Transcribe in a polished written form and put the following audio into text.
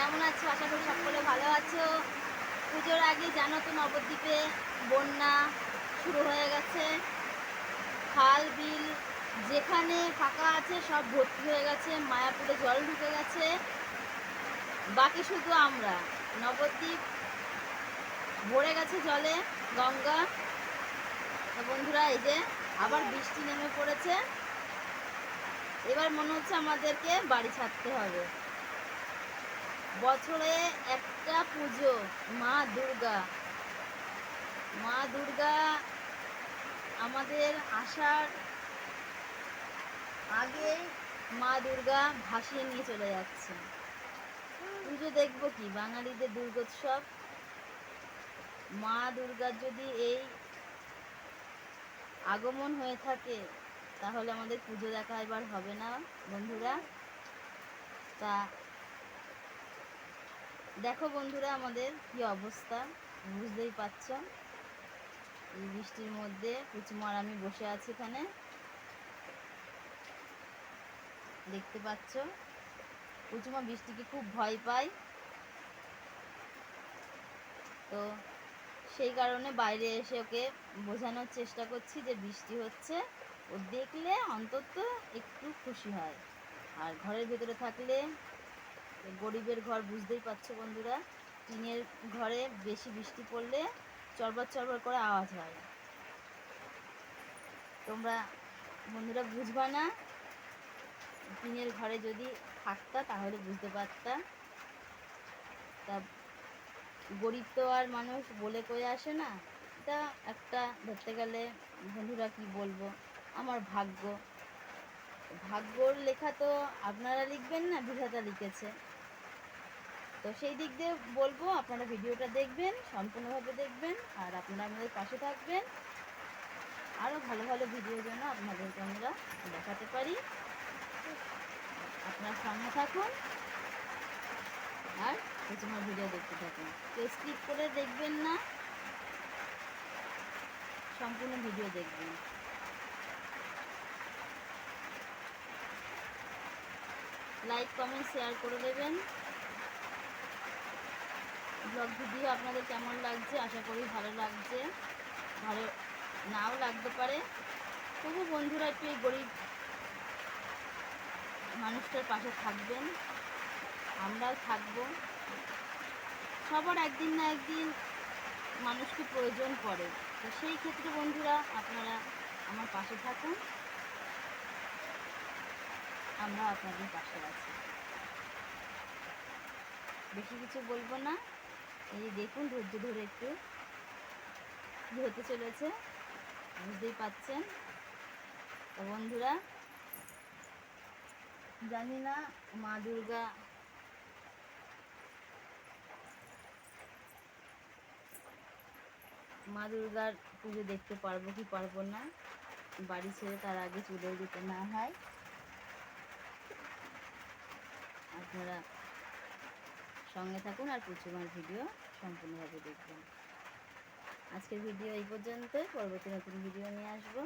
কেমন আছো? আশা করি সকলে ভালো আছো। পুজোর আগে জানো তো নবদ্বীপে বন্যা শুরু হয়ে গেছে। খাল বিল যেখানে ফাঁকা আছে সব ভর্তি হয়ে গেছে, মায়াপুরে জল ঢুকে গেছে। বাকি শুধু আমরা। নবদ্বীপ ভরে গেছে জলে, গঙ্গা। তো বন্ধুরা, এই যে আবার বৃষ্টি নেমে পড়েছে। এবার মনে হচ্ছে আমাদেরকে বাড়ি ছাড়তে হবে। বছরে একটা পুজো, মা দুর্গা। মা দুর্গা আমাদের আসার আগে মা দুর্গা ভাসিয়ে নিয়ে চলে যাচ্ছে। পুজো দেখবো কি, বাঙালিদের দুর্গোৎসব। মা দুর্গার যদি এই আগমন হয়ে থাকে তাহলে আমাদের পুজো দেখা এবার হবে না বন্ধুরা। তা দেখো বন্ধুরা, আমাদের কি অবস্থা বুঝতেই পারছ। এই বৃষ্টির মধ্যে পুচুমার আমি বসে আছি এখানে, দেখতে পাচ্ছ। পুচুমা বৃষ্টিকে খুব ভয় পায়, তো সেই কারণে বাইরে এসে ওকে বোঝানোর চেষ্টা করছি যে বৃষ্টি হচ্ছে, ও দেখলে অন্তত একটু খুশি হয়। আর ঘরের ভেতরে থাকলে, গরিবের ঘর বুঝতেই পারছো বন্ধুরা, টিনের ঘরে বেশি বৃষ্টি পড়লে চরবার চরবার করে আওয়াজ হয়। তোমরা বন্ধুরা বুঝবা না, টিনের ঘরে যদি থাকতা তাহলে বুঝতে পারতা। তা গরিব তো আর মানুষ বলে কয়ে আসে না। এটা একটা ধরতে গেলে বন্ধুরা কি বলবো, আমার ভাগ্য। ভাগ্যর লেখা তো আপনারা লিখবেন না, বিধাতা লিখেছে। তো সেই দিক দিয়ে বলবো, আপনারা ভিডিওটা দেখবেন, সম্পূর্ণভাবে দেখবেন, আর আপনারা আমাদের পাশে থাকবেন। আরও ভালো ভালো ভিডিওর জন্য আপনাদেরকে আমরা দেখাতে পারি। আপনার সঙ্গে থাকুন আর প্রথমে ভিডিও দেখতে থাকুন। কেউ স্কিপ করে দেখবেন না, সম্পূর্ণ ভিডিও দেখবেন। লাইক কমেন্ট শেয়ার করে দেবেন। ব্লগ ভিডিও আপনাদের কেমন লাগছে, আশা করি ভালো লাগছে। ভালো নাও লাগতে পারে, তবু বন্ধুরা একটু এই গরিব মানুষটার পাশে থাকবেন, আমরাও থাকবো। সবার একদিন না একদিন মানুষকে প্রয়োজন পড়ে, তো সেই ক্ষেত্রে বন্ধুরা আপনারা আমার পাশে থাকুন, আমরা আপনাদের পাশে আছি। বেশি কিছু বলবো না, এই দেখুন ধৈর্য ধরে একটু কী হতে চলেছে বুঝতেই পাচ্ছেন। তো বন্ধুরা, জানি না মা দুর্গা মা দুর্গার পুজো দেখতে পারবো কি পারবো না, বাড়ি ছেড়ে তার আগে চলে যেতে না হয়। আপনারা সঙ্গে থাকুন আর পুচুমার ভিডিও সম্পূর্ণভাবে দেখবেন। আজকের ভিডিও এই পর্যন্তই, পরবর্তী নতুন ভিডিও নিয়ে আসবো।